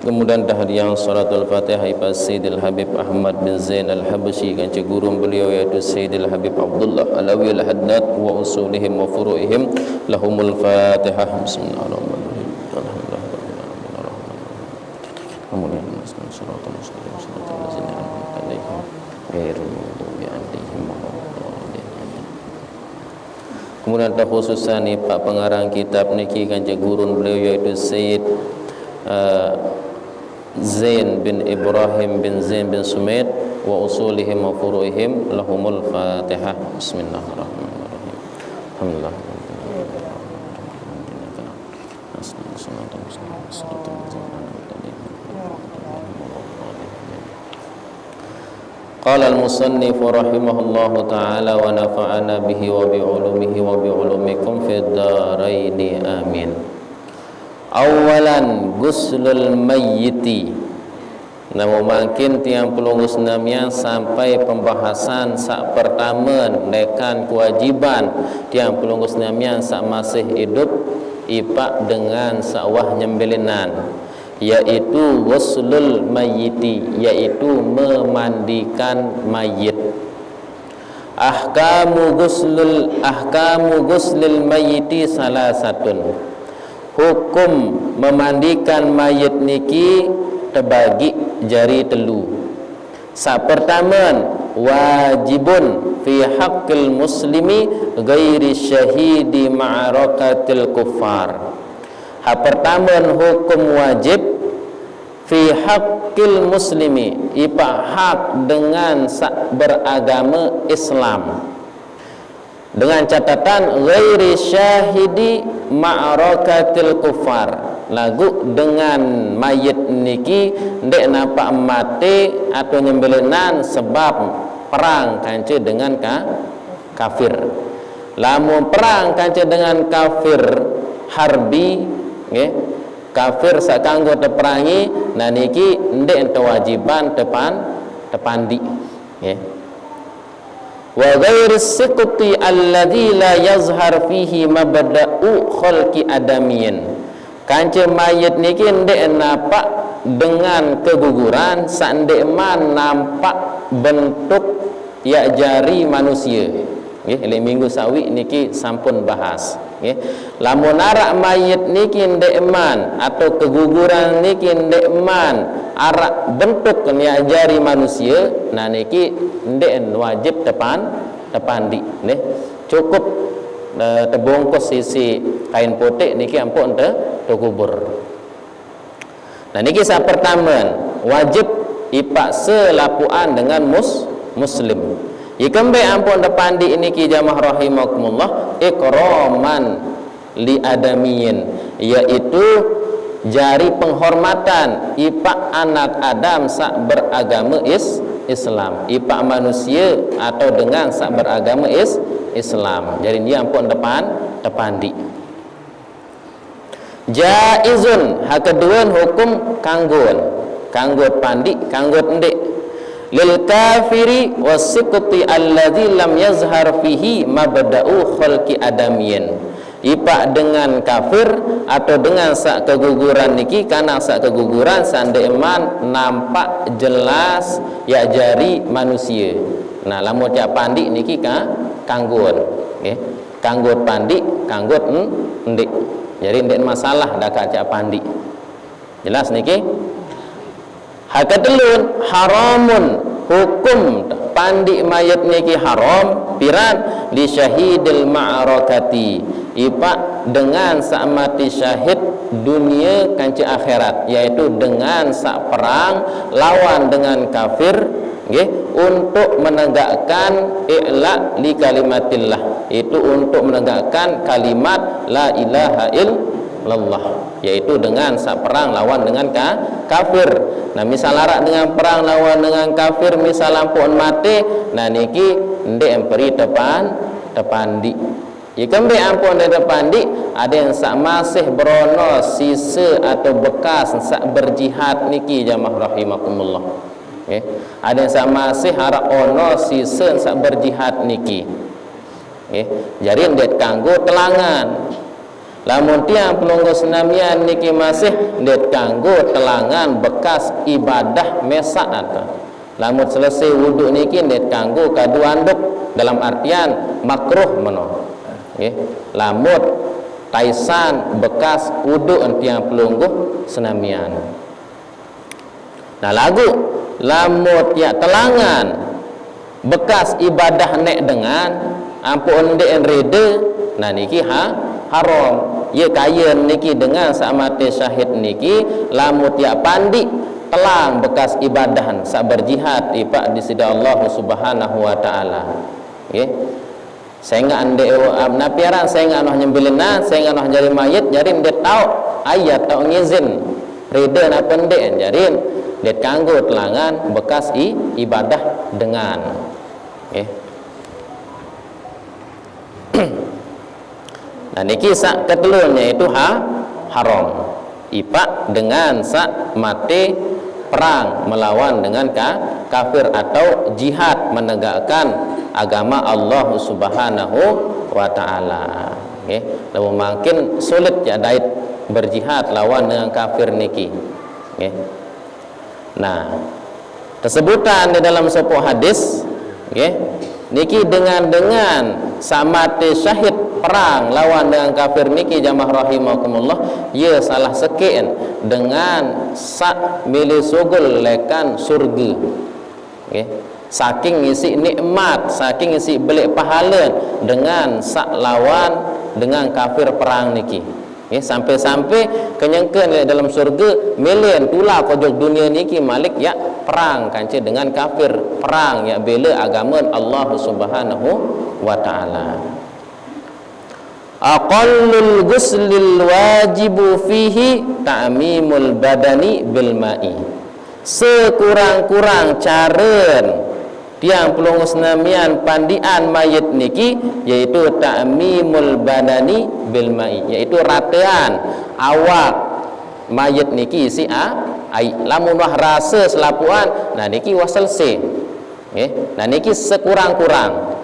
Kemudian tahdiah suratul Fatihah ipa Sayyidil Habib Ahmad bin Zain Al-Habsyi kanca guru beliau yaitu Sayyidil Habib Abdullah Alawi Al-Haddad wa usulihim wa furu'ihim lahumul Fatihah. Bismillahirrahmanirrahim. Kemudian suratul mustaqim suratul ladzina an'amta 'alaihim ghairil maghdubi 'alaihim waladdallin. Kemudian khususan ni pak pengarang kitab niki kanca guru beliau yaitu Sayyid Zain bin Ibrahim bin Zain bin Sumaid wa usulihim wa furu'ihim lahumul Fatihah. Bismillahirrahmanirrahim. Alhamdulillah. Qala al-musannif rahimahullahu ta'ala wa nafa'ana bihi wa bi'ulumihi wa bi'ulumikum fid dharaini amin. Awalan guslul mayyiti. Namun makin tiang pelungus namanya sampai pembahasan sak pertama nekan kewajiban tiang pelungus namanya sak masih hidup ipak dengan sawah nyembelinan, yaitu guslul mayyiti, yaitu memandikan mayit. Ahkamu guslil mayyiti salasatun. Hukum memandikan mayit niki terbagi jari telu. Sak pertama wajibun fi haqqil muslimi ghairi syahidi ma'arakatil kuffar. Hak pertama hukum wajib fi haqqil muslimi, ipa hak dengan sak beragama Islam, dengan catatan ghairi syahidi ma'arakatil kuffar, lagu dengan mayit niki ndek nampak mati atau nyembelinan sebab perang kanca dengan kafir. Lamun perang kanca dengan kafir harbi nggih, kafir sak kanggo teperangi, nah niki ndek kewajiban tepandi nggih. Wa ghairi siqti alladzi la yazhar fihi mabda'u khalqi adamiyin. Kanca mayit niki ndek nampak dengan keguguran sak ndek man nampak bentuk ya jari manusia. Nggih, le minggu sawi niki sampun bahas nggih. Lamun arak mayit niki ndek man atau keguguran niki ndek man arak bentuk ya jari manusia, nah niki ndek wajib tepandi nggih. Cukup terbungkus sisi kain putih niki ampun terkubur. Nah niki sak pertama wajib ipak selapuan dengan muslim. Ikembe ampun depandi niki jamaah rahimakumullah ikraman li adamiyin, yaitu jari penghormatan ipak anak Adam sak beragama Islam, ipak manusia atau dengan sak beragama Islam. Jadi dia ampun tepandi. Jaizun hak kedua hukum kanggut pandi kanggut ndek lil kafiri wasiqti alladzi lam yazhar fihi mabda'u khalqi adamiyin, ipak dengan kafir atau dengan sak keguguran niki, karena sak keguguran sandeman nampak jelas ya jari manusia. Nah lamun cak pandi niki kanggut nggih, kanggut pandi kanggut ndik. Jadi ndik masalah dak cak pandi. Jelas niki. Hak ketelun haramun, hukum pandi mayat niki haram piran li syahidil ma'arakati, ipak dengan sak mati syahid dunia kanci akhirat, yaitu dengan sak perang lawan dengan kafir nggih, untuk menegakkan i'la li kalimatillah, itu untuk menegakkan kalimat la ilaha Allah, iaitu dengan sak perang lawan dengan kafir. Nah misal arak dengan perang lawan dengan kafir, misal ampun mati, nah niki ndek emperi tepan di. Jika mbek ampun dari depan di, ada yang sak masih berono sisa atau bekas sak berjihad niki jamaah rahimakumullah. Okay. Ada yang sak masih harap ono sisa sak berjihad niki. Okay. Jadi ndet kanggo telangan. Lamun tiang pelunggu senamian niki masih ndet kanggo telangan bekas ibadah mesak atau. Lamun selesai wuduk niki ndet kanggo kadu anduk dalam artian makruh meno. Okay. Lamut taisan bekas wuduk tiang pelunggu senamian. Nah lagu lamut ya telangan bekas ibadah nek dengan ampun ndek rede, nah niki haram. Ye kaya niki dengan samate syahid niki lamut ya pandi telang bekas ibadah sak berjihad ipak di sisi Allah Subhanahu wa taala. Nggih. Saya enggak ande napiaran, saya enggak noh nyembelina, saya enggak noh jari mayit, jadi ndet tau ayat tau ngizin rede napa ndek, jadi ndet kanggo telangan bekas ibadah dengan. Nggih. Nah niki sak ketelurnya itu haram. Ipak dengan sak mati perang melawan dengan kafir atau jihad menegakkan agama Allah Subhanahu wa taala. Nggih, lamun makin sulit ya dait berjihad lawan dengan kafir niki. Nggih. Nah, tesebutan di dalam sebuah hadis, nggih, niki dengan samate syahid perang lawan dengan kafir niki jamaah rahimakumullah, ia salah sekian dengan sak milisugul lekan surga. Okay. Saking isi nikmat, saking isi belik pahala dengan sak lawan dengan kafir perang niki. Okay. Sampai-sampai kenyangkan dalam surga milian tulah pojok dunia niki malik ya perang kanci dengan kafir, perang ya bela agama Allah Subhanahu wa taala. Aqallul ghuslil wajibu fihi ta'mimul badani bil ma'i. Sekurang-kurang caren tiang pelungu senamian pandian mayit niki yaitu ta'mimul badani bil ma'i, yaitu rataan awak mayit niki si ai lamun wah rasa selapuan, nah niki wasal se. Nggih. Nah niki sekurang-kurang.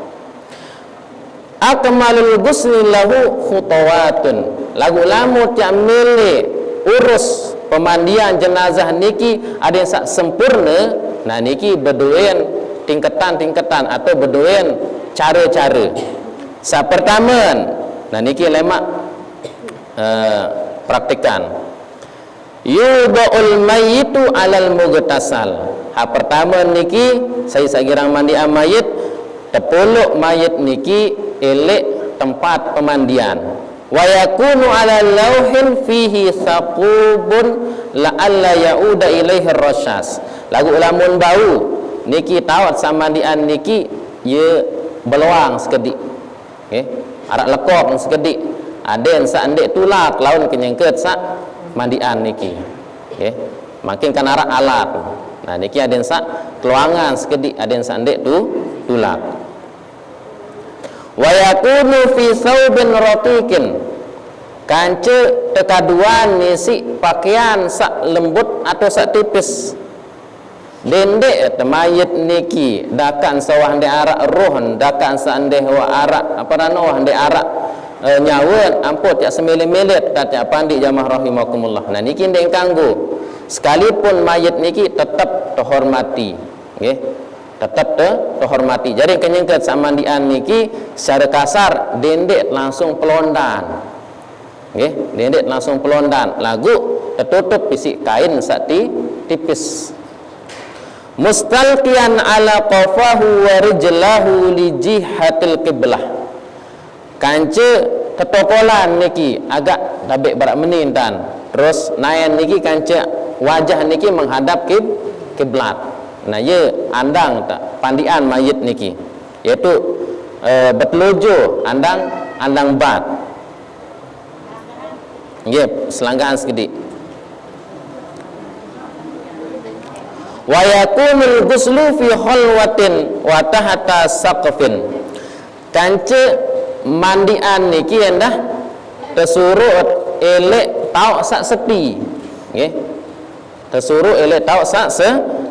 Akmalul ghusli lahu khutawatun. Lagu lamut yang milih urus pemandian jenazah niki ada yang sak sempurna. Nah niki berduaan tingkatan-tingkatan atau berduaan cara-cara. Sa pertama, nah niki lemak praktikan. Yudha'ul mayyitu 'alal mughtasal. Pertama niki saya sakirang mandi mayit, tepuluk mayit niki elek tempat pemandian. Wa yakunu 'ala lauhin fihi saqubun la'alla ya'uda ilaihi rasyas. Lagu lamun bau niki tawat samandian niki ye beluang sekedik. Okey, arak lekok sekedik. Aden sak ndek tulak laun kenyengket sak mandian niki. Okey, makin kan arak alat. Nah niki aden sak keluangan sekedik, aden sak ndek tulak. Wa yakunu fi saubin ratiqin, kance tekaduan nisi pakaian sak lembut atau sak tipis. Dendek mayit niki dakan sawah ndek arak roh, dakan sandeh wa arak apa rano wah ndek arak nyawen amput ya semili-milit kata pandi jamaah rahimakumullah. Nah niki ndek kanggo sekalipun mayit niki tetap terhormati, nggih. Tetap terhormati. Jadi kenyengket samandian niki secara kasar dendek langsung pelondan. Nggih, dendek langsung pelondan. Lagu tertutup pisik kain sakti tipis. Mustalqiyan ala qafahu wa rijlahu li jihatil qiblah. Kance ketokolan niki agak dabek barak menintan. Terus nayan niki kance wajah niki menghadap kiblat. Nah ye andang tak pandian mayit niki, yaitu berteluju andang bat. Nggih, selanggahan sekedik. Wa yakunul ghuslu fi khalwatin wa tahta saqfin. Kance mandian niki endah tersuruh elek tauk sak sepi. Nggih. Tersuruh elek tauk sak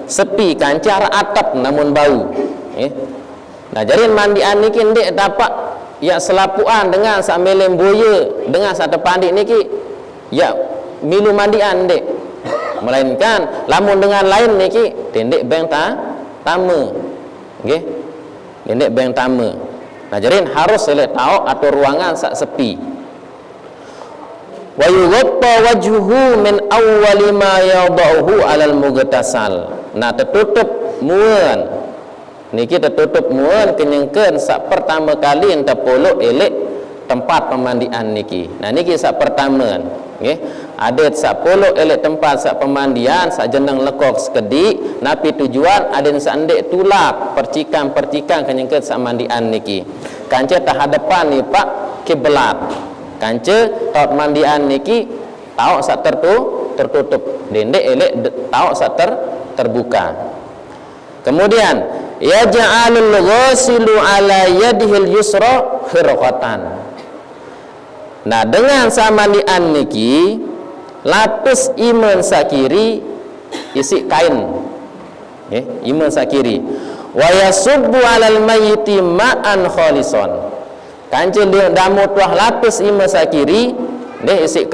sepi kance arah atap namun bau. Nggih. Nah, jadi mandian niki ndek dapat ya selapuan dengan sak melem boya dengan sak tepandik niki ya milu mandian ndek. Melainkan lamun dengan lain niki tendek beng tama. Nggih. Tendek beng tama. Nah, jadi harus elek tahu atau ruangan sak sepi. Wa yughatta wajhuhu min awwali ma yadauhu 'alal mughtasal. Nah, tertutup muan. Niki tertutup muan kenyengkeun sak pertama kali enta polok elek tempat pemandian niki. Nah, niki sak pertama. Nggih. Ada sak polok elek tempat sak pemandian sak jeneng lekok sekedik napi tujuan ada sak ndek tulak percikan-percikan kenyengkeun sak mandian niki. Kance tahadapan ni Pak kiblat. Kance taut mandian niki tauk sak tertutup. Dendek elek tauk sak terbuka. Kemudian yaj'alul ghasilu ala yadihil yusra khirqatan. Nah, dengan samandian niki lapis iman sakiri isi kain. Iman sakiri. Wa yasubbu 'alal mayyiti ma'an khalison. Kance dia damu tuah lapis iman sakiri deh isi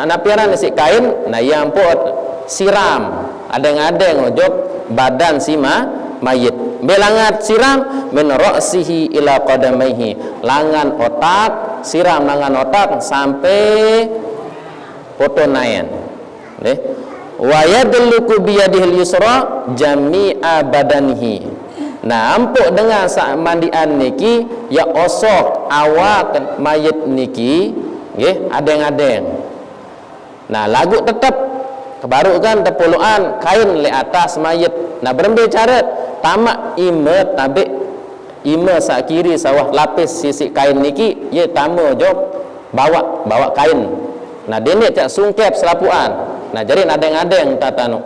napiaran isi kain, nah yang pot siram adeng-adeng ojok badan si mayit. Belangat siram min ra'sihi ila qadamaihi. Langan otak, siram langan otak sampai potonayan. Nggih. Wa yadluku bi yadihil yusra jami'a badanihi. Nah, ampuk dengan sak mandian niki ya osok awak mayit niki nggih adeng-adeng. Nah, lagu tetap kebaru kan tepuluan kain le atas mayit. Nah, berembe cara tamak imet tabe ime sak kiri sawah lapis sisi kain niki ye tamu jok bawa kain. Nah, dene cak sungkep selapuan. Nah, jadi adeng-adeng tatanu.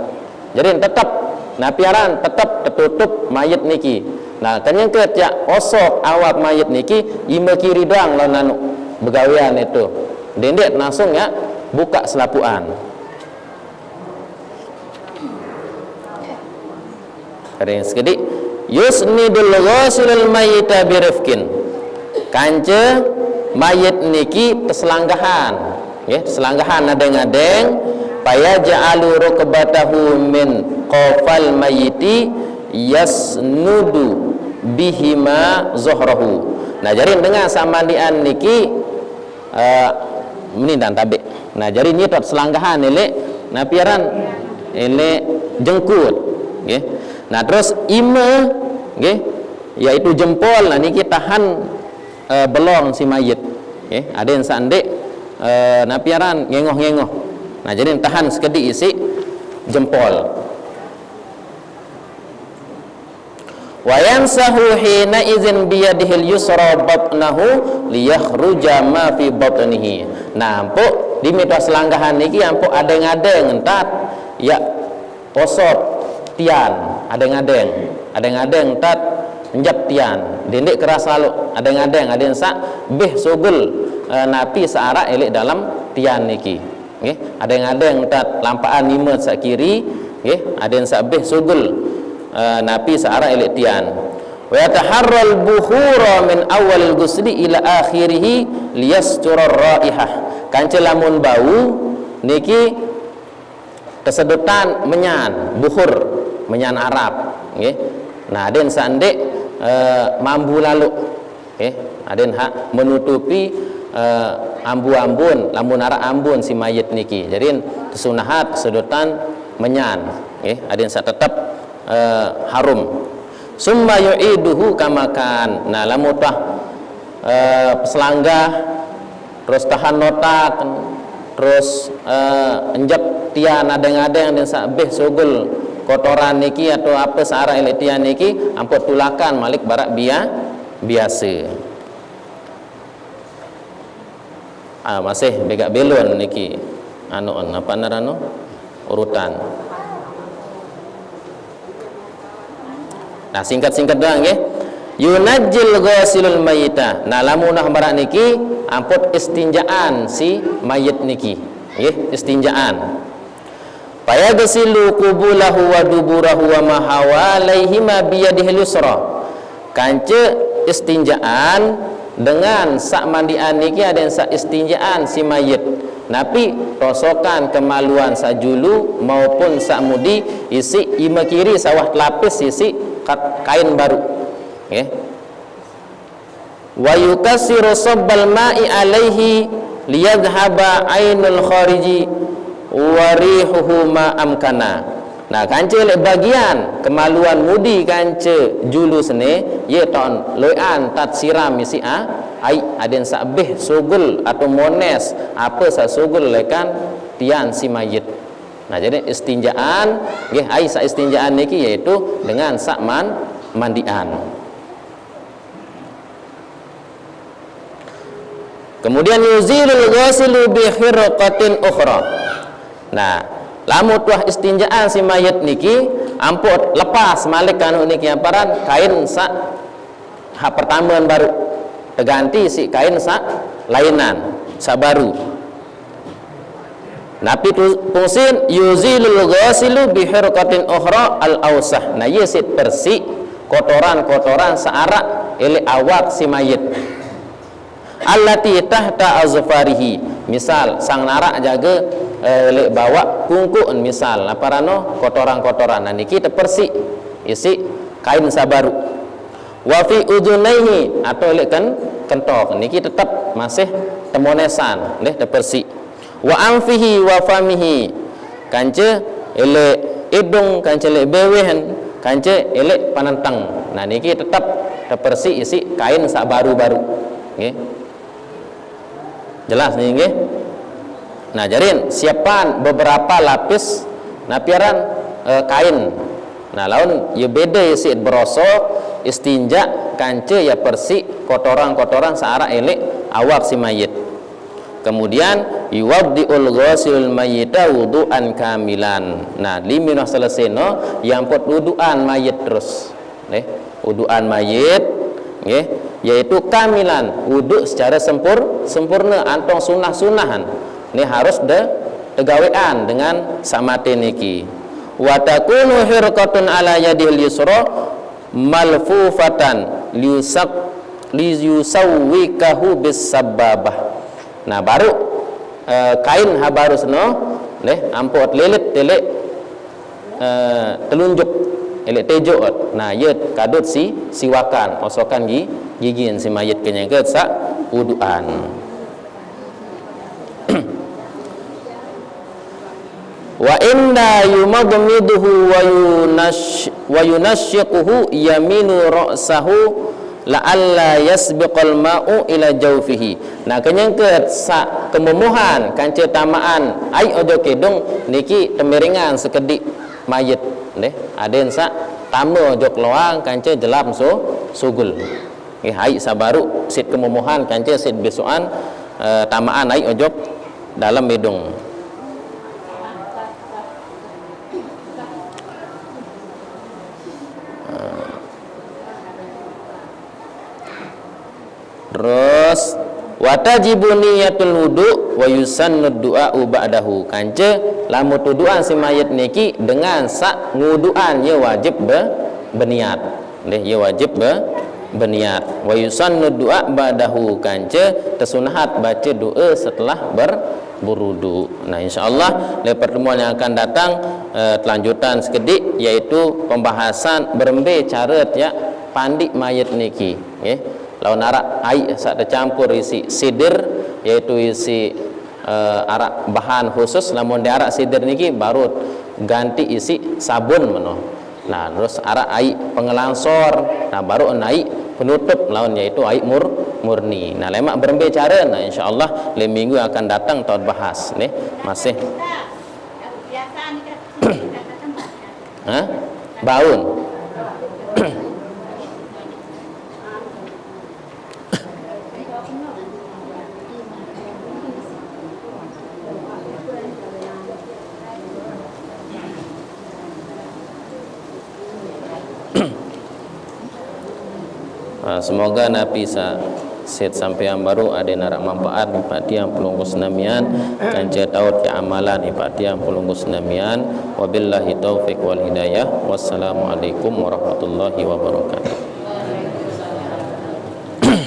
Jadi tetap nah piaran tetap tertutup mayit niki. Nah, kenyengkeut cak osok awak mayit niki ime kiri doang lawan anu begawean itu. Dendek langsung ya buka selapuan. Kering sekedik yusnidul ghasilul mayyita birifkin. Kance mayit niki terselanggahan nggih, selanggahan adeng-adeng paya ja'alu rukbatahu min qafal mayyiti yasnudu bihima zuhrahu. Nah, jadi dengan samandian niki ini dan tabe. Nah, jadi ini tot selanggahan elek napiaran elek jengkut nggih. Nah, terus ime nggih yaitu jempol. Nah, niki tahan belong si mayit nggih. Ada yang sandek napiaran ngengoh-ngengoh. Nah, jadi tahan sekedik isi jempol. Wa yansahu hina idzin bi yadihil yusra batnahu liyakhruja ma fi batnihi. Nah, ampuk di mitos selanggahan niki ampuk adeng-adeng entat ya posot tian adeng-adeng tat njap tian dendek keras lalu adeng-adeng aden sak beh sugul napi searah elek dalam tian niki nggih. Adeng-adeng tat lampaan nimet sak kiri nggih, aden sak beh sugul napi searah elek tian. Wa yataharral bukhura min awal ghusli ila akhirih liyastura raihah. Kance lamun bau niki kesedutan menyan bukhur menyan Arab nggih. Nah, aden sandek mambu lalu nggih, aden hak menutupi ambu-ambun lamun ara ambun si mayit niki. Jadi kesunahat sedotan menyan nggih, aden sak tetep harum. Summa yu'iduhu kamakan. Nah, lamun tah peselanggah terus tahan notak terus enjep tian adeng-adeng dan sabeh sugul kotoran niki atau apa searah elek tian niki ampun tulakan malik barak biasa. Masih begak belon niki apa narano urutan. Nah, singkat-singkat doang nggih. Yunajjil ghasilul mayyita. Nah, lamunah barak niki ampun istinjaan si mayit niki. Nggih, istinjaan. Fayagsilu qubulahu wa duburahu wa ma hawalaihi ma biyadihi yusra. Kance istinjaan dengan sak mandian niki ada yang sak istinjaan si mayit. Napi rosokan kemaluan sajulu maupun sak mudi isi ima kiri sawah lapis isi kain baru. Okay. Wa yukassiru sabbal ma'i alaihi liyadhhaba ainul khariji wa rihuhu ma amkana. Nah, kance le bagian kemaluan mudi kance julu sene ye ton loian tat siram isi ai aden sabeh sugul atau mones apa sa sugul lekan tian si mayit. Nah, jadi istinjaan nggih ai sa istinjaan niki yaitu dengan sak mandian. Kemudian yuzilul ghasilu bi khirqatin ukhra. Nah, lamun tuah istinjaan si mayit niki ampun lepas malik kanu niki amparan kain sak pertambahan baru terganti si kain sak lainan sak baru. Napi fungsin yuzilul ghasilu bi khirqatin ukhra al ausah. Nah, ye sit bersih kotoran-kotoran searak ele awak si mayit. Allati tahta azfarihi. Misal sang narak jaga lek bawa kungkuk misal aparano kotoran-kotoran. Nah, niki tepersih isi kain sabaru. Wa fi udunaihi atau lek kentok niki tetap masih temonesan leh tepersih. Wa anfihi wa famihi kance ele hidung kance ele bewehen kance ele panentang. Nah, niki tetap tepersih isi kain sak baru-baru. Nggih. Jelas nih nggih. Nah, jarin siapan beberapa lapis napiaran kain. Nah, laun ye beda isi berosok istinja kance ya bersih kotoran-kotoran searah elek awak si mayit. Kemudian yuwaddiul ghasilul mayyita wudu'an kamilan. Nah, liminah seleseno yang pot wudu'an mayit terus. Nggih, wudu'an mayit nggih, yaitu kamilan, wudu secara sempurna antong sunah-sunahan. Ini harus tegawean dengan samate niki. Wa takunu hirqatun ala yadil yusra malfufatan liyusawwikahu bis sababah. Nah, baru kain habaru seno neh ampot lelet telek telunjuk elek tejo. Nah, ye kadut siwakan osokan gigin si mayit kenyangket sak wuduan. Wa inna yumadmiduhu wa yunashyiquhu yaminu ra'sahu la'alla yasbiqal ma'u ila jawfihi. Nah, kenyangket sak kememuhan kance tamaan ai ojo kedung niki temeringan sekedik mayit neh aden sak tamu ojo keluang kance jelam sugul. Nggih, ai sabaru sit kememuhan kance sit besoan tamaan ai ojo dalam hidung. Terus watajibu niyatul wudu wa yusannu du'a ba'dahu. Kance lamun wuduan si mayit niki dengan sak nguduan ye wajib berniat. Nggih, ye wajib berniat. Wa yusannu du'a ba'dahu kance tersunahat baca doa setelah berwudu. Nah, insyaallah di pertemuan yang akan datang kelanjutan sekedik yaitu pembahasan berembe cara ya pandi mayit niki, nggih. Lawan arak ai sak tercampur isi sidir yaitu isi arak bahan khusus, namun di arak sidir niki baru ganti isi sabun meno. Nah, terus arak ai pengelansor, nah baru naik penutup lawan yaitu ai murni. Nah, lemak berembe cara. Nah, insyaallah le minggu akan datang tahu bahas nih masih baun. Semoga Nabi set sampai yang baru ada narak manfaat ipati yang pelunggus namian dan jataut ke amalan ipati yang pelunggus namian. Wabillahi taufiq wal hidayah. Wassalamualaikum warahmatullahi wabarakatuh.